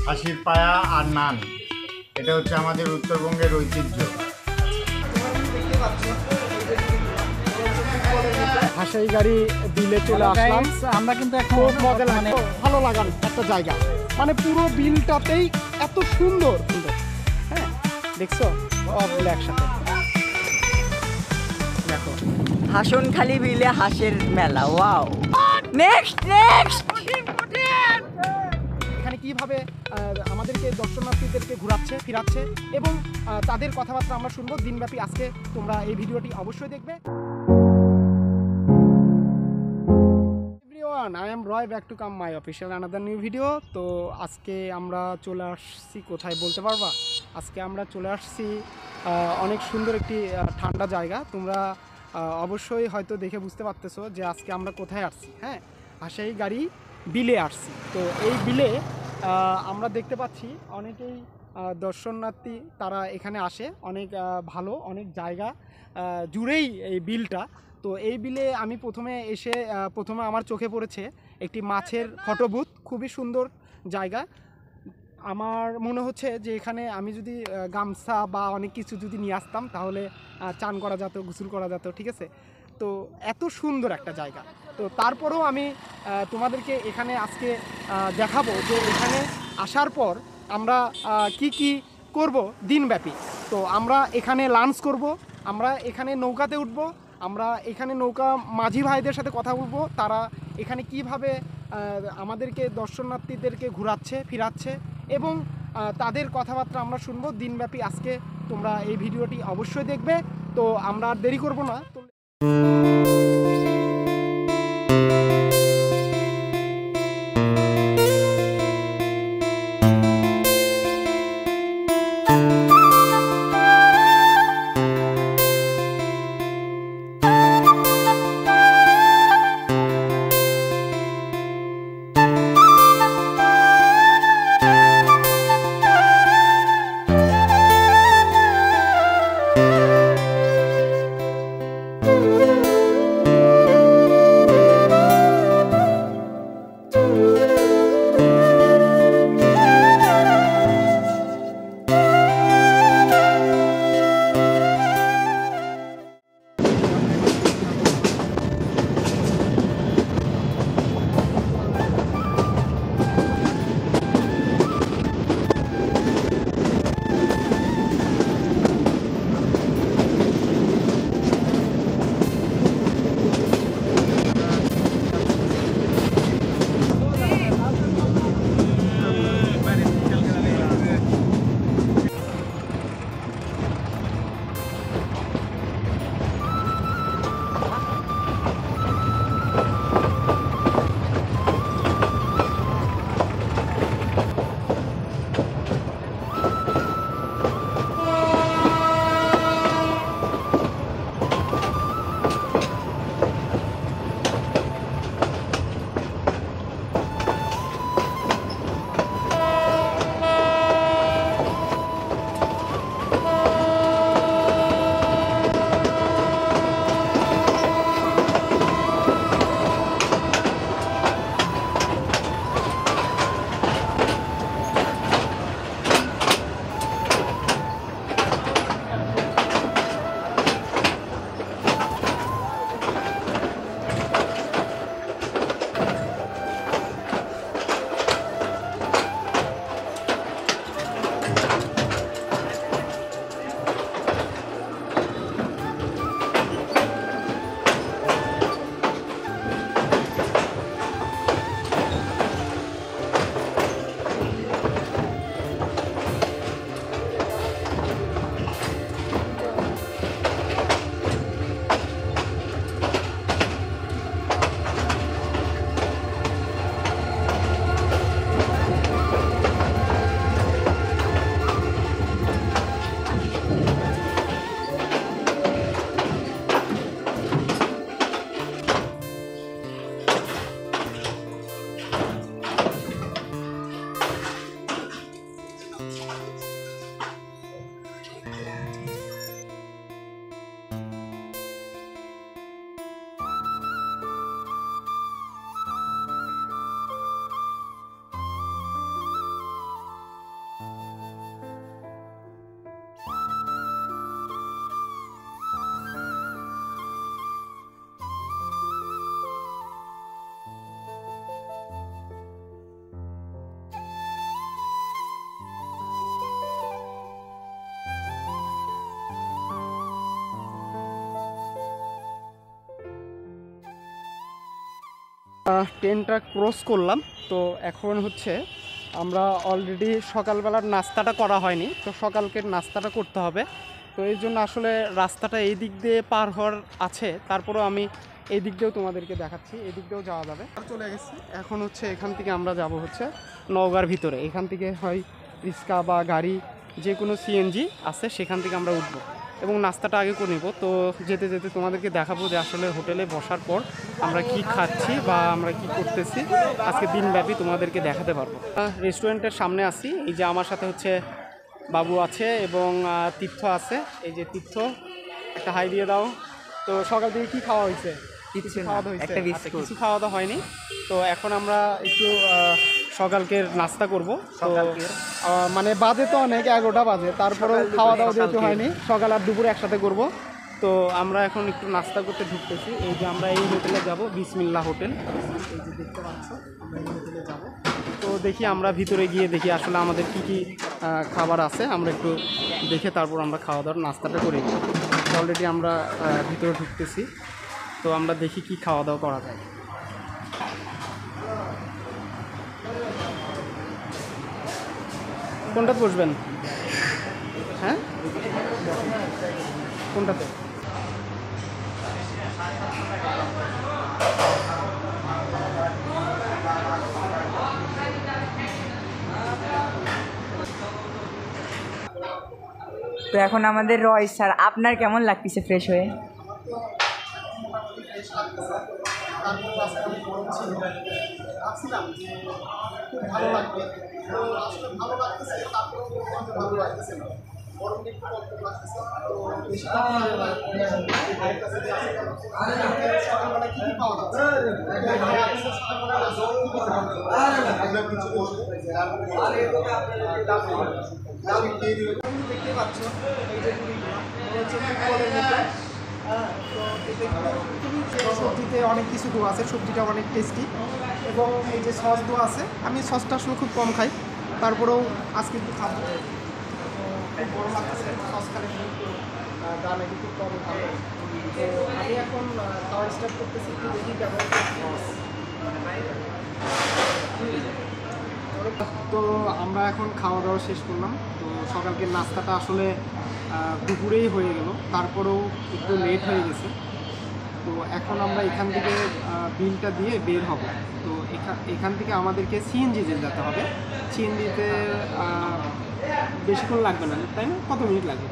হাসির পায়া আর নান, এটা হচ্ছে আমাদের উত্তরবঙ্গের ঐতিহ্য। হাসাই গাড়ি বিলে চলে আসলাম আমরা কিন্তু এখন খুব মজা লাগে, ভালো লাগার একটা জায়গা, মানে পুরো বিলটাতেই এত সুন্দর সুন্দর। হ্যাঁ দেখছো সবগুলো একসাথে দেখো। হাসনখালি বিলে হাঁসের মেলা। Wow, next next. এখানে কিভাবে আমাদেরকে দর্শনার্থীদেরকে ঘোরাচ্ছে ফিরাচ্ছে এবং তাদের কথাবার্তা আমরা শুনবো দিনব্যাপী। আজকে তোমরা এই ভিডিওটি অবশ্যই দেখবে। I am Roy, back to come my official another new video. তো আজকে আমরা চলে আসছি কোথায় বলতে পারবা? আজকে আমরা চলে আসছি অনেক সুন্দর একটি ঠান্ডা জায়গা। তোমরা অবশ্যই হয়তো দেখে বুঝতে পারতেছো যে আজকে আমরা কোথায় আসছি। হ্যাঁ, হাসাই গাড়ি বিলে আসছি। তো এই বিলে আমরা দেখতে পাচ্ছি অনেকেই দর্শনার্থী তারা এখানে আসে। অনেক ভালো অনেক জায়গা জুড়েই এই বিলটা। তো এই বিলে আমি প্রথমে আমার চোখে পড়েছে একটি মাছের ফটো বুথ। খুবই সুন্দর জায়গা। আমার মনে হচ্ছে যে এখানে আমি যদি গামছা বা অনেক কিছু যদি নিয়ে আসতাম তাহলে চান করা যেত, গোসল করা যেত। ঠিক আছে, তো এত সুন্দর একটা জায়গা। তো তারপরেও আমি তোমাদেরকে এখানে আজকে দেখাবো যে এখানে আসার পর আমরা কি করব দিনব্যাপী। তো আমরা এখানে লাঞ্চ করব, আমরা এখানে নৌকাতে উঠব, আমরা এখানে নৌকা মাঝি ভাইদের সাথে কথা বলবো, তারা এখানে কিভাবে আমাদেরকে দর্শনার্থীদেরকে ঘোরাচ্ছে ফিরাচ্ছে এবং তাদের কথাবার্তা আমরা শুনবো দিনব্যাপী। আজকে তোমরা এই ভিডিওটি অবশ্যই দেখবে। তো আমরা আর দেরি করব না। ট্রেনটা ক্রস করলাম। তো এখন হচ্ছে আমরা অলরেডি সকালবেলার নাস্তাটা করা হয়নি, তো সকালকের নাস্তাটা করতে হবে। তো এই জন্য আসলে রাস্তাটা এই দিক দিয়ে পার হওয়ার আছে, তারপরেও আমি এই দিক দিয়েও তোমাদেরকে দেখাচ্ছি, এই দিক দিয়েও যাওয়া যাবে। চলে গেছি, এখন হচ্ছে এখান থেকে আমরা যাব হচ্ছে নওগাঁর ভিতরে। এখান থেকে হয় রিক্সা বা গাড়ি, যে কোনো সিএনজি আছে, সেখান থেকে আমরা উঠবো এবং নাস্তাটা আগে করে নেব। তো যেতে যেতে তোমাদেরকে দেখাবো যে আসলে হোটেলে বসার পর আমরা কি খাচ্ছি বা আমরা কি করতেছি আজকে দিনব্যাপী তোমাদেরকে দেখাতে পারবো। রেস্টুরেন্টের সামনে আছি, এই যে আমার সাথে হচ্ছে বাবু আছে এবং তীর্থ আছে। এই যে তীর্থ, একটা হাই দিয়ে দাও। তো সকাল থেকে কি খাওয়া হয়েছে? কিছু খাওয়া দাওয়া হয়েছে? আচ্ছা, কিছু খাওয়া দাওয়া হয়নি। তো এখন আমরা একটু সকালকের নাস্তা করব। তো মানে বাজে তো অনেক, 11টা বাজে, তারপরেও খাওয়া দাওয়া যেহেতু হয়নি, সকাল আর দুপুরে একসাথে করব। তো আমরা এখন একটু নাস্তা করতে ঢুকতেছি। এই যে আমরা এই হোটেলে যাব, বিসমিল্লাহ হোটেল, এই যে দেখতে পাচ্ছ আমরা এই হোটেলে যাব। তো দেখি আমরা ভিতরে গিয়ে দেখি আসলে আমাদের কি কি খাবার আছে, আমরা একটু দেখে তারপর আমরা খাওয়া দাওয়ার নাস্তাটা করি। অলরেডি আমরা ভিতরে ঢুকতেছি, তো আমরা দেখি কি খাওয়া দাওয়া করা যায়। কোনটাতে বসবেন? হ্যাঁ, কোনটাতে? তো এখন আমাদের রয় স্যার, আপনার কেমন লাগতেছে ফ্রেশ হয়ে? দেখতে পাচ্ছ এই যে ফুটবলের মতো, তো সবজিতে অনেক কিছু দেওয়া আছে, সবজিটা অনেক টেস্টি এবং এই যে সস দেওয়া আছে। আমি সসটা আসলে খুব কম খাই, তারপরেও আজকে একটু খাবো। খুব গরম লাগতেছে, সস খালে কিন্তু গা নাকি খুব কম ভালো। তো আমি এখন খাওয়া স্টার্ট করতেছি, একটু দেখি কেমন। তো আমরা এখন খাওয়া দাওয়া শেষ করলাম। তো সকালকে নাস্তাটা আসলে দুপুরেই হয়ে গেল, তারপরেও একটু লেট হয়ে গেছে। তো এখন আমরা এখান থেকে বিলটা দিয়ে বের হব। তো এখান থেকে আমাদেরকে সিএনজিতে যেতে হবে। সিএনজিতে বেশিক্ষণ লাগবে না, তাই না? কত মিনিট লাগবে?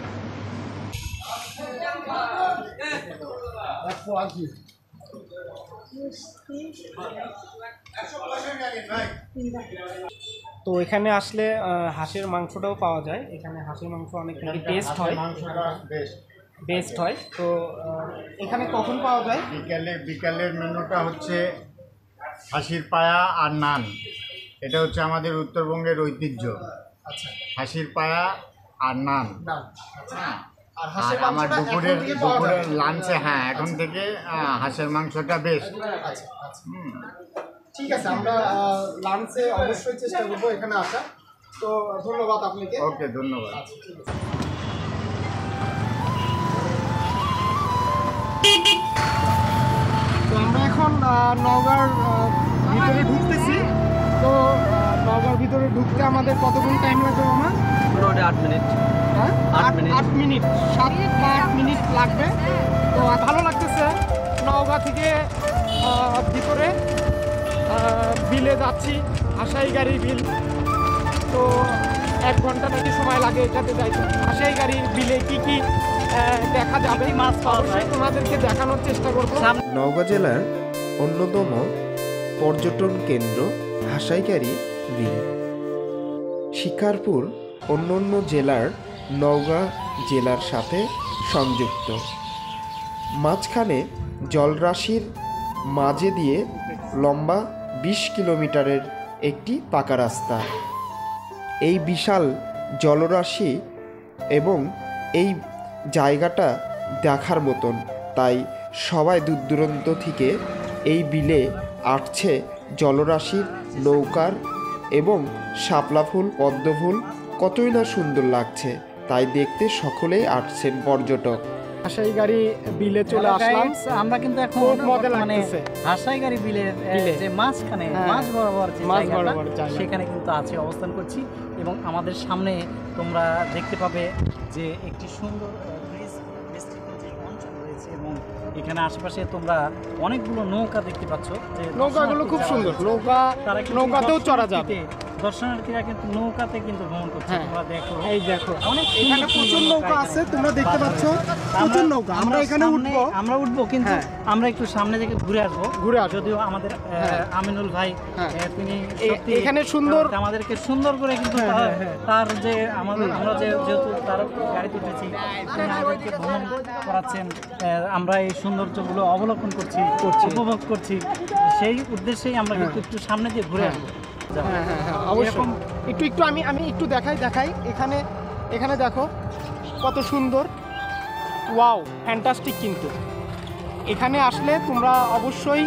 তো এখানে আসলে হাঁসের মাংসটাও পাওয়া যায়। এখানে হাঁসের মাংস অনেক টেস্ট হয়, বেস্ট হয়। তো এখানে কখন পাওয়া যায়? বিকালের মেনুটা হচ্ছে হাসির পায়া আর নান। এটা হচ্ছে আমাদের উত্তরবঙ্গের ঐতিহ্য। আচ্ছা, হাসির পায়া আর নান। হ্যাঁ, আর আর আমার দুপুরের লাঞ্চে, হ্যাঁ, এখন থেকে হাঁসের মাংসটা বেস্ট। আচ্ছা, ঠিক আছে, আমরা লাঞ্চে অবশ্যই চেষ্টা করবো এখানে আসা। তো ধন্যবাদ আপনাকে। ওকে, ধন্যবাদ। আচ্ছা, ঠিক আছে। তো আমরা এখন নওগাঁর ভিতরে ঢুকতেছি। তো নওগাঁর ভিতরে ঢুকতে আমাদের কতক্ষণ টাইম লাগবে মামা? 8 মিনিট। হ্যাঁ, 8 মিনিট, 7 বা 8 মিনিট লাগবে। তো ভালো লাগতেছে। নওগাঁ থেকে ভিতরে বিলে যাচ্ছি, আশাই গাড়ি বিল। তো 1 ঘন্টা নাকি সময় লাগে এটাতে যাইতে। আশাই গাড়ি বিলে কি কি দেখা যাবে, মাছ পাওয়া যায়, তোমাদেরকে দেখানোর চেষ্টা করবো। নওগাঁ জেলার অন্যতম পর্যটন কেন্দ্র হাসাইকারি বিল। শিকারপুর অন্যান্য জেলার নওগাঁ জেলার সাথে সংযুক্ত। মাঝখানে জলরাশির মাঝে দিয়ে লম্বা 20 কিলোমিটারের একটি পাকা রাস্তা। এই বিশাল জলরাশি এবং এই জায়গাটা দেখার মতন, তাই সবাই দূর দূরান্ত থেকে এই বিলে আসছে জলরাশির নৌকার এবং শাপলা ফুল, পদ্ম ফুল কতই না সুন্দর লাগছে, তাই দেখতে সকলেই আসছেন পর্যটক। হাসাই গাড়ি বিলে চলে আসলাম। আমরা কিন্তু এখন খুব মজা মানে লাগতেছে। হাসাইগাড়ি বিলের যে মাঝখানে হ্যাঁ। মাঝ বরাবর যে মাঝ জায়গাটা, বরাবর জায়গা। সেখানে কিন্তু আছে অবস্থান করছি এবং আমাদের সামনে তোমরা দেখতে পাবে যে একটি সুন্দর বিস্তৃত যে অঞ্চল রয়েছে এবং এখানে আশেপাশে তোমরা অনেকগুলো নৌকা দেখতে পাচ্ছ। যে নৌকাগুলো খুব সুন্দর, তারা কিন্তু নৌকাতেও চড়া যাবে। দর্শনার্থীরা কিন্তু নৌকাতে কিন্তু ভ্রমণ করছে। হ্যাঁ। তোমরা দেখো এই দেখো অনেক এখানে প্রচুর নৌকা আছে, তোমরা দেখতে পাচ্ছ প্রচুর নৌকা। আমরা এখানে উঠবো, আমরা উঠবো কিন্তু হ্যাঁ। আমরা একটু সামনে থেকে ঘুরে আসবো। আসবো। যদিও আমাদের হ্যাঁ। আমিনুল ভাই হ্যাঁ। তিনি এ- সত্যি এখানে সুন্দর- আমাদেরকে সুন্দর করে কিন্তু হ্যাঁ, তার- হ্যাঁ, তার যে আমরা যেহেতু তার গাড়িতে উঠেছি তিনি আমাদেরকে ভ্রমণ করাচ্ছেন, আমরা এই সৌন্দর্যগুলো অবলোকন করছি, উপভোগ করছি। সেই উদ্দেশ্যেই আমরা কিন্তু একটু সামনে দিয়ে ঘুরে আসবো। হ্যাঁ হ্যাঁ হ্যাঁ অবশ্যই। একটু আমি একটু দেখাই এখানে দেখো কত সুন্দর, ওয়াও ফ্যান্টাস্টিক। কিন্তু এখানে আসলে তোমরা অবশ্যই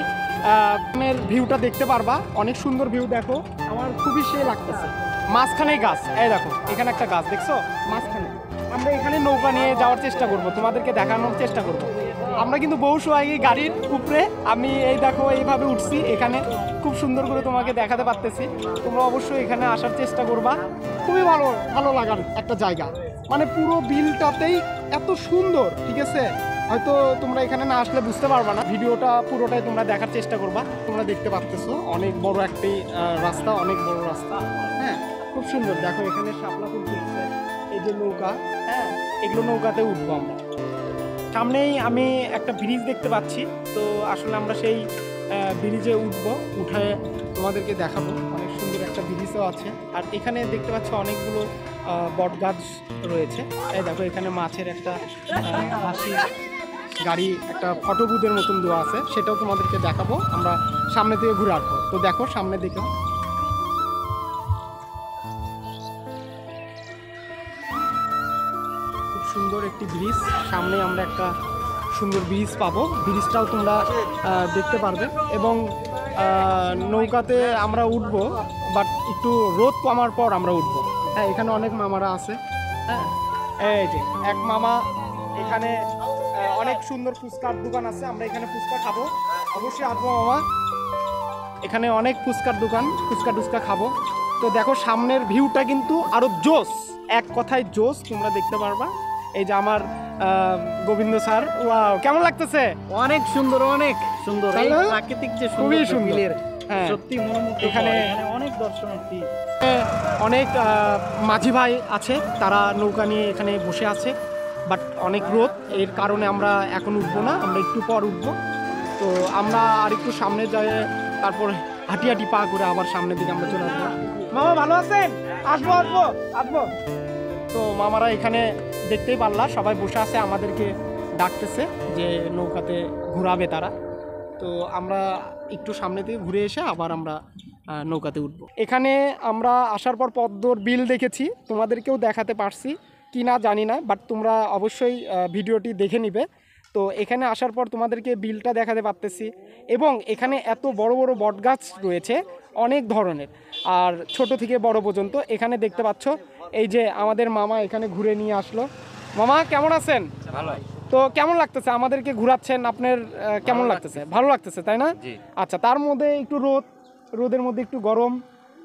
ভিউটা দেখতে পারবা, অনেক সুন্দর ভিউ। দেখো আমার খুবই সে লাগতেছে। মাঝখানে গাছ, এই দেখো এখানে একটা গাছ দেখছো মাঝখানে। আমরা এখানে নৌকা নিয়ে যাওয়ার চেষ্টা করব, তোমাদেরকে দেখানোর চেষ্টা করব। আমরা কিন্তু বহু সময় গাড়ির উপরে আমি এই দেখো এইভাবে উঠছি, এখানে খুব সুন্দর করে তোমাকে দেখাতে পারতেছি। তোমরা অবশ্যই এখানে আসার চেষ্টা করবা, খুবই ভালো লাগার একটা জায়গা। মানে পুরো বিলটাতেই এত সুন্দর, ঠিক আছে? হয়তো তোমরা এখানে না আসলে বুঝতে পারবা না। ভিডিওটা পুরোটাই তোমরা দেখার চেষ্টা করবা। তোমরা দেখতে পাচ্তেছো অনেক বড় একটি রাস্তা, অনেক বড় রাস্তা। হ্যাঁ খুব সুন্দর। দেখো এখানে শাপলা ফুল ফুটছে, এই যে নৌকা, হ্যাঁ এগুলো নৌকাতে উঠবো আমরা। সামনেই আমি একটা ব্রিজ দেখতে পাচ্ছি, তো আসলে আমরা সেই ব্রিজে উঠবো, উঠে তোমাদেরকে দেখাবো। অনেক সুন্দর একটা ব্রিজও আছে। আর এখানে দেখতে পাচ্ছ অনেকগুলো বট গাছ রয়েছে। এই দেখো এখানে মাছের একটা হাসি গাড়ি, একটা ফটো বুথের মতন দেওয়া আছে, সেটাও তোমাদেরকে দেখাবো। আমরা সামনে থেকে ঘুরে আসবো। তো দেখো সামনে দিকে খুব সুন্দর একটি ব্রিজ, সামনে আমরা একটা সুন্দর ব্রিজ পাবো। ব্রিজটাও তোমরা দেখতে পারবে। এবং নৌকাতে আমরা উঠবো, বাট একটু রোদ কমার পর আমরা উঠবো। হ্যাঁ এখানে অনেক মামারা আছে। হ্যাঁ এই যে এক মামা, এখানে অনেক সুন্দর ফুচকার দোকান আছে, আমরা এখানে ফুচকা খাবো, অবশ্যই আসবো মামা। এখানে অনেক ফুচকার দোকান, ফুচকা টুচকা খাবো। তো দেখো সামনের ভিউটা কিন্তু আরো জোস, এক কথায় জোস, তোমরা দেখতে পারবা। এই যে আমার গোবিন্দ স্যার, ওয়াও কেমন লাগতেছে? অনেক সুন্দর, অনেক সুন্দর। তাই এই না? প্রাকৃতিক যে খুবই সুন্দর সুন্দর। বিলের, হ্যাঁ সত্যি মনোমুগ্ধকর। এখানে অনেক দর্শনার্থী, অনেক মাঝি ভাই আছে, তারা নৌকা নিয়ে এখানে বসে আছে। বাট অনেক রোদ, এর কারণে আমরা এখন উঠবো না, আমরা একটু পর উঠবো। তো আমরা আর একটু সামনে যাই, তারপর হাঁটি পা করে আবার সামনের দিকে আমরা চলে আসবো। মামা ভালো আছেন? আসবো। তো মামারা এখানে দেখতেই পারলা সবাই বসে আছে, আমাদেরকে ডাকতেছে যে নৌকাতে ঘোরাবে তারা। তো আমরা একটু সামনে থেকে ঘুরে এসে আবার আমরা নৌকাতে উঠবো। এখানে আমরা আসার পর পদ্মর বিল দেখেছি, তোমাদেরকেও দেখাতে পারছি কি না জানি না, বাট তোমরা অবশ্যই ভিডিওটি দেখে নিবে। তো এখানে আসার পর তোমাদেরকে বিলটা দেখাতে পারতেছি। এবং এখানে এত বড় বড় বটগাছ রয়েছে অনেক ধরনের, আর ছোট থেকে বড় পর্যন্ত। এখানে দেখতে পাচ্ছ এই যে আমাদের মামা এখানে ঘুরে নিয়ে আসলো। মামা কেমন আছেন? ভালো। তো কেমন লাগতেছে আমাদেরকে ঘোরাচ্ছেন? আপনার কেমন লাগতেছে? ভালো লাগতেছে তাই না? আচ্ছা, তার মধ্যে একটু রোদের মধ্যে একটু গরম,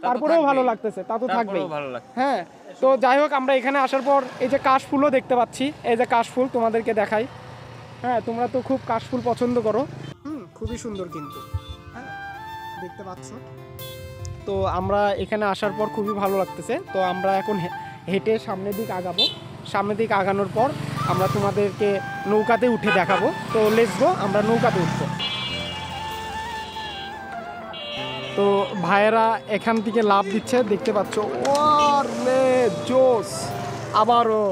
তারপরেও ভালো লাগতেছে, তা তো থাকবেই। হ্যাঁ, তো যাই হোক আমরা এখানে আসার পর এই যে কাশফুলও দেখতে পাচ্ছি। এই যে কাশফুল তোমাদেরকে দেখাই। হ্যাঁ, তোমরা তো খুব কাশফুল পছন্দ করো। খুবই সুন্দর কিন্তু, হ্যাঁ দেখতে পাচ্ছ। তো আমরা এখানে আসার পর খুবই ভালো লাগতেছে। তো আমরা এখন হেঁটে সামনের দিক আগাবো। সামনের দিক আগানোর পর আমরা তোমাদেরকে নৌকাতে উঠে দেখাবো। তো লেটস গো, আমরা নৌকাতে উঠবো। তো ভাইয়েরা এখান থেকে লাভ দিচ্ছে, দেখতে পাচ্ছ। ওরে জোস! আবারও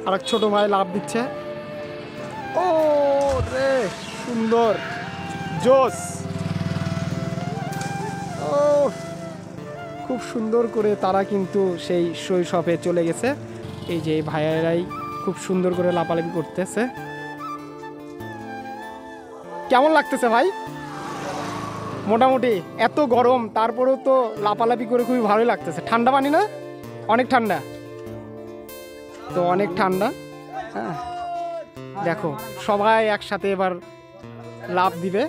আরেক ছোট ভাই লাভ দিচ্ছে। ও রে সুন্দর, জোস! ও খুব সুন্দর করে তারা কিন্তু সেই শৈশবে চলে গেছে। এই যে ভাইয়েরাই খুব সুন্দর করে লাপালাপি করতেছে। কেমন লাগতেছে ভাই? মোটামুটি এত গরম, তারপরেও তো লাপালাপি করে খুবই ভালোই লাগতেছে। ঠান্ডা পানি না? অনেক ঠান্ডা, তো অনেক ঠান্ডা। হ্যাঁ, দেখো সবাই একসাথে এবার লাফ দিবে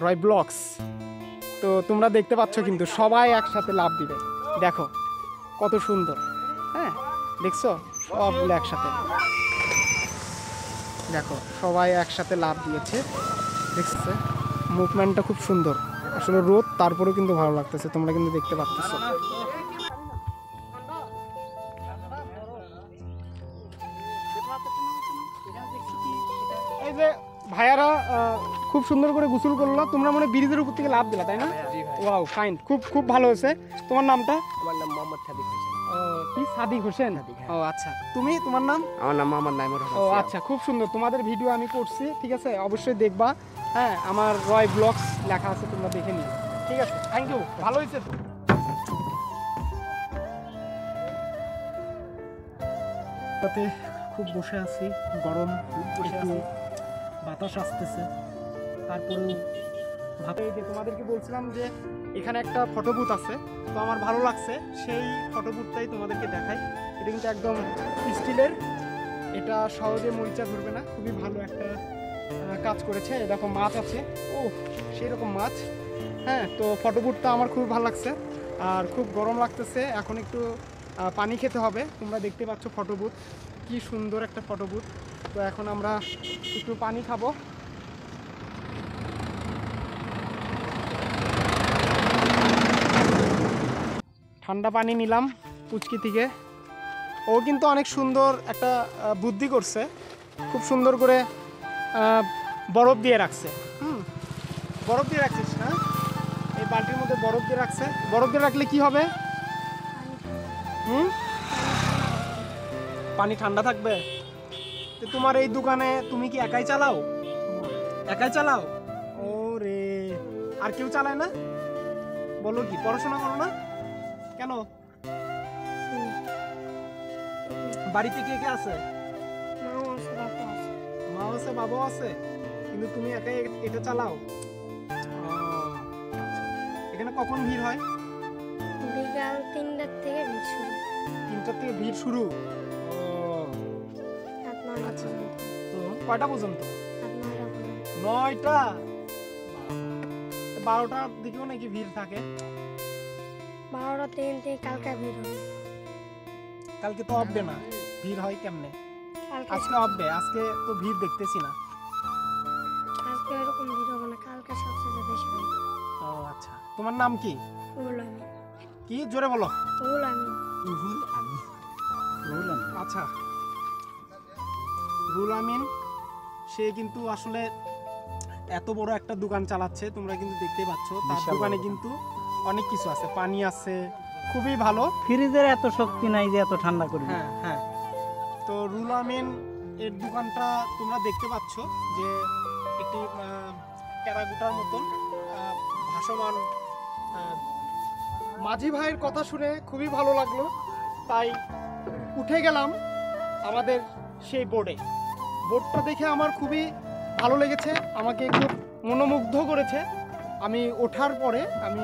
রয় ব্লগস। তো তোমরা দেখতে পাচ্ছ কিন্তু সবাই একসাথে লাফ দিবে, দেখো কত সুন্দর। হ্যাঁ দেখছো সবগুলো একসাথে, দেখো সবাই একসাথে লাফ দিয়েছে, দেখছে মুভমেন্টটা খুব সুন্দর। আসলে রোদ তারপরেও কিন্তু ভালো লাগতেছে, তোমরা কিন্তু দেখতে পাচ্ছ। এই যে ভাইয়ারা খুব সুন্দর করে গোসল করলো, তোমরা মনে ব্রিজের উপর থেকে লাফ দিলা তাই না? ওয়াও ফাইন, খুব খুব ভালো হয়েছে। তোমার নামটা? আমার নাম মোহাম্মদ সাদিক হোসেন। কি সাদিক হোসেন? ও আচ্ছা, তুমি তোমার নাম? আমার নাম মোহাম্মদ নাইমুর ও হোসেন। আচ্ছা, খুব সুন্দর। তোমাদের ভিডিও আমি করছি, ঠিক আছে, অবশ্যই দেখবা। হ্যাঁ, আমার রয় ব্লগস লেখা আছে, তোমরা দেখে নিও, ঠিক আছে। থ্যাংক ইউ, ভালো হয়েছে তো। তাতে খুব বসে আছি, গরম, একটু বাতাস আসতেছে, তারপরেও ভাবে যে তোমাদেরকে বলছিলাম যে এখানে একটা ফটো বুথ আছে, তো আমার ভালো লাগছে, সেই ফটো বুথটাই তোমাদেরকে দেখাই। এটা কিন্তু একদম স্টিলের, এটা সহজে মরিচা ধরবে না, খুবই ভালো একটা কাজ করেছে। দেখো মাছ আছে, ও সেই রকম মাছ। হ্যাঁ, তো ফটো বুথটা আমার খুব ভালো লাগছে, আর খুব গরম লাগতেছে, এখন একটু পানি খেতে হবে। তোমরা দেখতে পাচ্ছ ফটো বুথ, কি সুন্দর একটা ফটো বুথ। তো এখন আমরা একটু পানি খাবো। ঠান্ডা পানি নিলাম পুচকি থেকে, ও কিন্তু অনেক সুন্দর একটা বুদ্ধি করছে, খুব সুন্দর করে বরফ দিয়ে রাখছে। বরফ দিয়ে রাখছিস না? এই বালতির মধ্যে বরফ দিয়ে রাখছে। বরফ দিয়ে রাখলে কি হবে? পানি ঠান্ডা থাকবে। তো তোমার এই দোকানে তুমি কি একাই চালাও? একাই চালাও? ও রে, আর কেউ চালায় না? বলো কি, পড়াশোনা করো না কেন? বাড়িতে কে কে আছে? মা আছে, বাবা আছে, কিন্তু তুমি একাই এটা চালাও? এখানে কখন ভিড় হয়? বিকাল 3টার থেকে ভিড় শুরু। 3টার থেকে ভিড় শুরু? রাত 9টা পর্যন্ত। তো কয়টা পর্যন্ত? রাত 9টা পর্যন্ত। 9টা? 12টার দিকেও নাকি ভিড় থাকে? 12টা থেকে কালকে ভিড় হবে। কালকে তো অফ ডে না, ভিড় হয় কেমনে? কালকে আজকে অফ ডে, আজকে তো ভিড় দেখতেছি না। আজকে এরকম ভিড় হবে না, কালকে সবচেয়ে বেশি হবে। ও আচ্ছা, তোমার নাম কি? রুহুল আমিন। কি, জোরে বলো। রুহুল আমিন। রুহুল আমিন। রুহুল আমিন, আচ্ছা। রুহুল আমিন, সে কিন্তু আসলে এত বড় একটা দোকান চালাচ্ছে, তোমরা কিন্তু দেখতেই পাচ্ছ। তার দোকানে কিন্তু অনেক কিছু আছে, পানি আছে, খুবই ভালো। ফ্রিজের এত শক্তি নাই যে এত ঠান্ডা করবে। হ্যাঁ হ্যাঁ, তো রুহুল আমিন এর দোকানটা তোমরা দেখতে পাচ্ছ যে একটি টেরাকোটার মতন ভাসমান। মাঝি ভাইয়ের কথা শুনে খুবই ভালো লাগলো, তাই উঠে গেলাম আমাদের সেই বোর্ডটা দেখে আমার খুবই ভালো লেগেছে, আমাকে খুব মনোমুগ্ধ করেছে। আমি ওঠার পরে আমি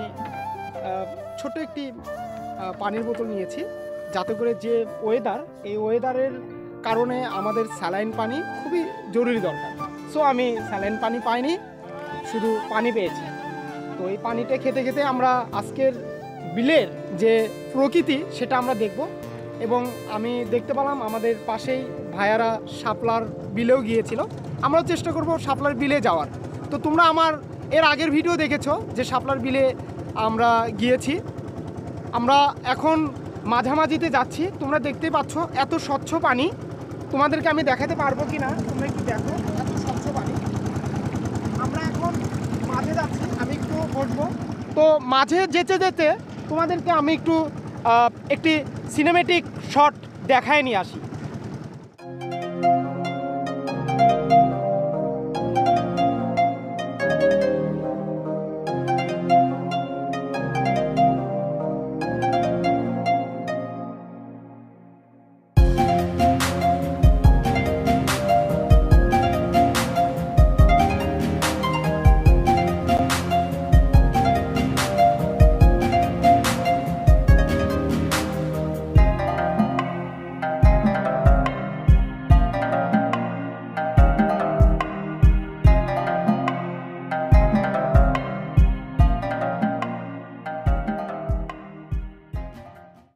ছোট একটি পানির বোতল নিয়েছি, যাতে করে যে ওয়েদার, এই ওয়েদারের কারণে আমাদের স্যালাইন পানি খুবই জরুরি দরকার। সো আমি স্যালাইন পানি পাইনি, শুধু পানি পেয়েছি। তো এই পানিটা খেতে খেতে আমরা আজকের বিলের যে প্রকৃতি সেটা আমরা দেখব। এবং আমি দেখতে পেলাম আমাদের পাশেই ভাইয়ারা শাপলার বিলেও গিয়েছিল, আমরাও চেষ্টা করব শাপলার বিলে যাওয়ার। তো তোমরা আমার এর আগের ভিডিও দেখেছো যে শাপলার বিলে আমরা গিয়েছি। আমরা এখন মাঝামাঝিতে যাচ্ছি, তোমরা দেখতেই পাচ্ছ এত স্বচ্ছ পানি। তোমাদেরকে আমি দেখাতে পারবো কি না তোমরা একটু দেখো, এত স্বচ্ছ পানি। আমরা এখন মাঝে যাচ্ছি, আমি একটু বসবো। তো মাঝে যেতে যেতে তোমাদেরকে আমি একটি সিনেমেটিক শট দেখায় নিয়ে আসি।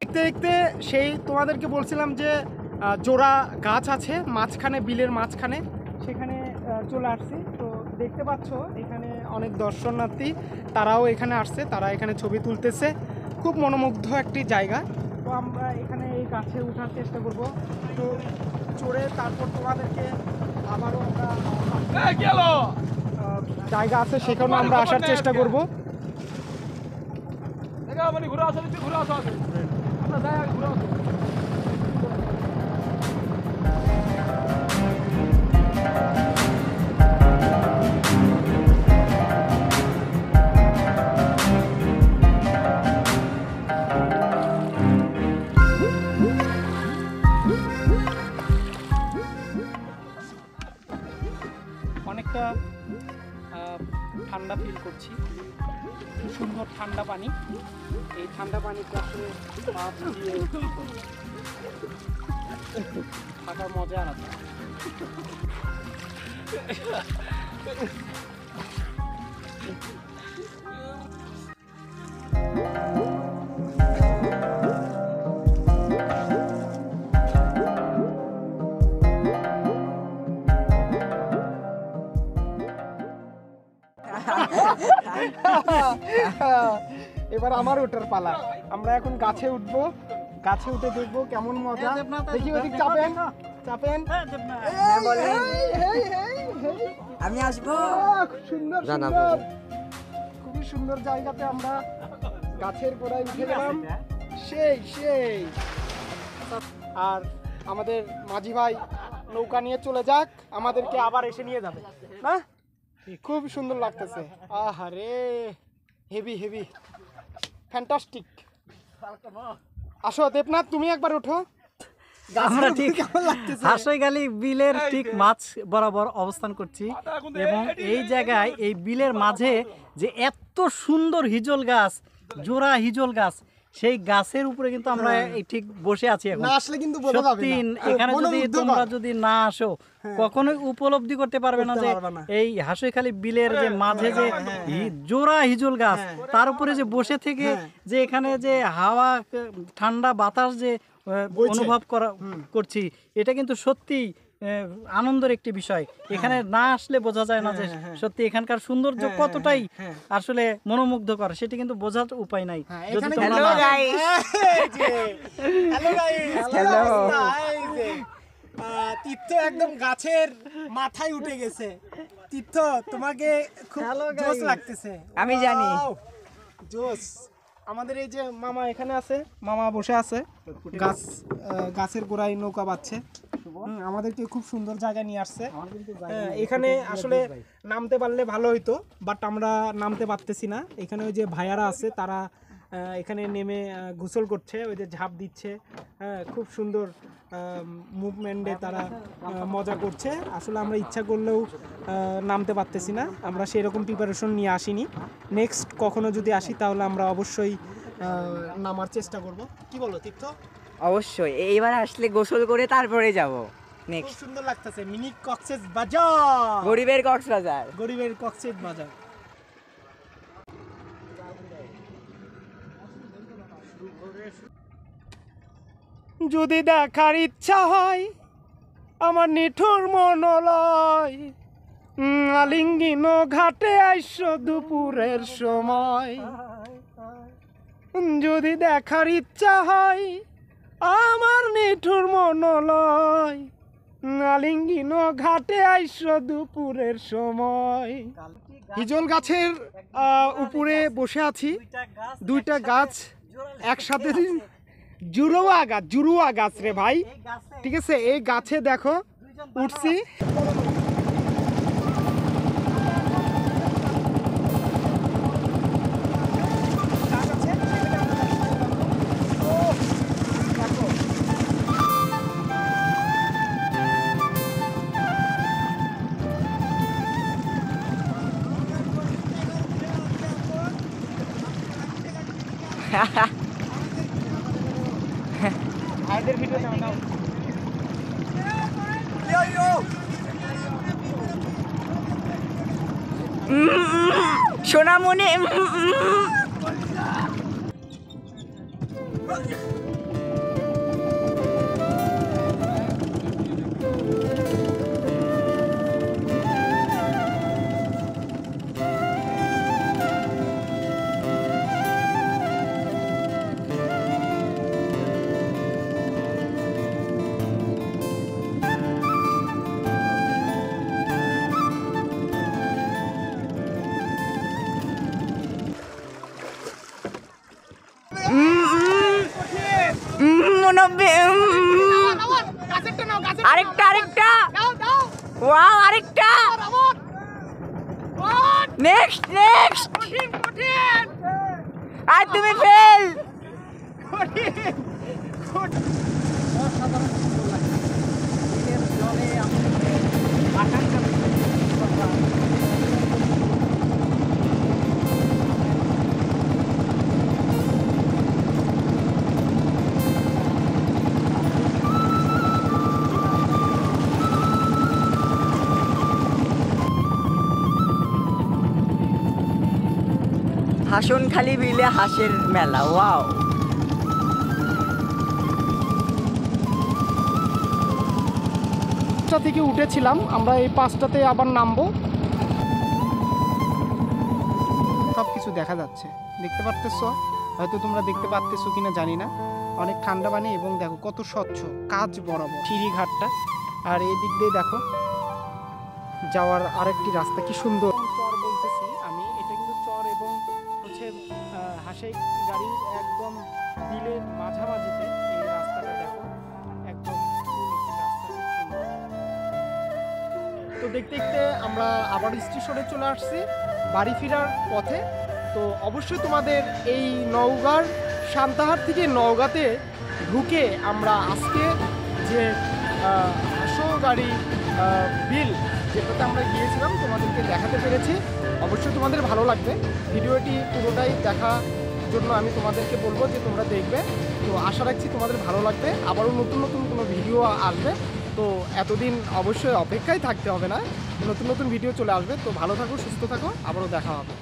দেখতে দেখতে সেই তোমাদেরকে বলছিলাম যে জোড়া গাছ আছে মাঝখানে, বিলের মাঝখানে, সেখানে চলে আসছি। তো দেখতে পাচ্ছ এখানে অনেক দর্শনার্থী, তারাও এখানে আসছে, তারা এখানে ছবি তুলতেছে। খুব মনোমুগ্ধ একটি জায়গা। তো আমরা এখানে এই গাছে ওঠার চেষ্টা করব, তো চড়ে তারপর তোমাদেরকে আবারও আমরা জায়গা আছে সেখানে আমরা আসার চেষ্টা করব। অনেকটা ঠান্ডা ফিল করছি, খুব সুন্দর ঠান্ডা পানি। এই ঠান্ডা পানিতে আসলে পা ভিজিয়ে থাকার মজা আলাদা। এবার আমার ওঠার পালা। আমরা এখন গাছে উঠবো, গাছে উঠে দেখবো কেমন মজা। দেখি ওদিক চাপেন, চাপেন। আমি আসবো। খুব সুন্দর সুন্দর, খুবই সুন্দর জায়গাতে আমরা গাছের গোড়ায় উঠে গেলাম। সেই সেই। আর আমাদের মাঝি ভাই নৌকা নিয়ে চলে যাক, আমাদেরকে আবার এসে নিয়ে যাবে না? খুব সুন্দর লাগতেছে। আহারে, হেভি হেভি, ফ্যান্টাস্টিক। আসো দেবনাথ, তুমি একবার ওঠো। আমরা ঠিক হাসাইখালী বিলের ঠিক মাছ বরাবর অবস্থান করছি এবং এই জায়গায় এই বিলের মাঝে যে এত সুন্দর হিজল গাছ, জোড়া হিজল গাছ, সেই গাছের উপরে কিন্তু আমরা এই ঠিক বসে আছি এখন। না আসলে কিন্তু বোঝা যাবে সত্যি না। এখানে যদি তোমরা যদি না আসো কখনোই উপলব্ধি করতে পারবে না যে এই হাসাইখালী বিলের যে মাঝে যে জোড়া হিজল গাছ, তার উপরে যে বসে থেকে যে এখানে যে হাওয়া, ঠান্ডা বাতাস যে অনুভব করছি, এটা কিন্তু সত্যি আনন্দের একটি বিষয়। এখানে না আসলে বোঝা যায় না যে সত্যি এখানকার সৌন্দর্য কতটাই আসলে মনোমুগ্ধকর, সেটি কিন্তু বোঝার উপায় নাই। তীর্থ একদম গাছের মাথায় উঠে গেছে। তীর্থ, তোমাকে খুব জোশ লাগতেছে। আমি জানি জোশ। আমাদের এই যে মামা এখানে আছে, মামা বসে আছে গাছের গোড়ায় নৌকা বাচ্ছে। আমাদেরকে খুব সুন্দর জায়গায় নিয়ে আসছে। এখানে আসলে নামতে পারলে ভালো হইতো, বাট আমরা নামতে পারতেছি না। এখানে ওই যে ভাইয়ারা আছে, তারা এখানে নেমে গোসল করছে, ওই যে ঝাঁপ দিচ্ছে। খুব সুন্দর মুভমেন্টে তারা মজা করছে। আসলে আমরা ইচ্ছা করলেও নামতে পারতেছি না, আমরা সেরকম প্রিপারেশন নিয়ে আসিনি। নেক্সট কখনো যদি আসি তাহলে আমরা অবশ্যই নামার চেষ্টা করব। কি বলো তীর্থ? অবশ্যই এইবার আসলে গোসল করে তারপরে যাব। খুব সুন্দর লাগতেছে। মিনি কক্সেস বাজার, গরিবের কক্সবাজার, গরিবের কক্সেস বাজার। যদি দেখার ইচ্ছা হয় আমার নিঠুর মনলয়, আলিঙ্গিন ঘাটে আইসো দুপুরের সময়। যদি দেখার ইচ্ছা হয় আমার নিঠুর মনলয়, আলিঙ্গিন ঘাটে আইসো দুপুরের সময়। হিজল গাছের উপরে বসে আছি, দুইটা গাছ একসাথে, জুরুয়া গাছ রে ভাই, ঠিক আছে? এই গাছে দেখো উঠছি। আইদের ভিডিও নাও। সোনামণি মুনব্বি আরেকটা আরেকটা ওয়াও আরেকটা নেক্সট নেক্সট আর তুমি ফেল হাসনখালি বিলে হাঁসের মেলা ওয়াও থেকে উঠেছিলাম আমরা, এই 5টাতে আবার নামবো। সব কিছু দেখা যাচ্ছে, দেখতে পারতেছ, হয়তো তোমরা দেখতে পারতেছ কিনা জানি না। অনেক ঠান্ডা পানি এবং দেখো কত স্বচ্ছ, কাজ বরাবর সিঁড়িঘাটটা। আর এই দিক দিয়ে দেখো যাওয়ার আরেকটি রাস্তা, কি সুন্দর। চর বলতেছি আমি, এটা কিন্তু চর এবং হচ্ছে হাঁসাই গাড়ির একদম বিলের মাঝামাঝিতে এই রাস্তাটা দেখো, একদম রাস্তা খুব সুন্দর। তো দেখতে দেখতে আমরা আবার স্টেশনে চলে আসছি বাড়ি ফেরার পথে। তো অবশ্যই তোমাদের এই নওগাঁর সান্তাহার থেকে নওগাঁতে ঢুকে আমরা আজকে যে হাঁসগাড়ি বিল যেটাতে আমরা গিয়েছিলাম তোমাদেরকে দেখাতে পেরেছি। অবশ্যই তোমাদের ভালো লাগবে। ভিডিওটি পুরোটাই দেখার জন্য আমি তোমাদেরকে বলবো যে তোমরা দেখবে। তো আশা রাখছি তোমাদের ভালো লাগবে। আবারও নতুন নতুন কোনো ভিডিও আসবে, তো এতদিন অবশ্যই অপেক্ষায় থাকতে হবে না, নতুন নতুন ভিডিও চলে আসবে। তো ভালো থাকো, সুস্থ থাকো, আবারও দেখা হবে।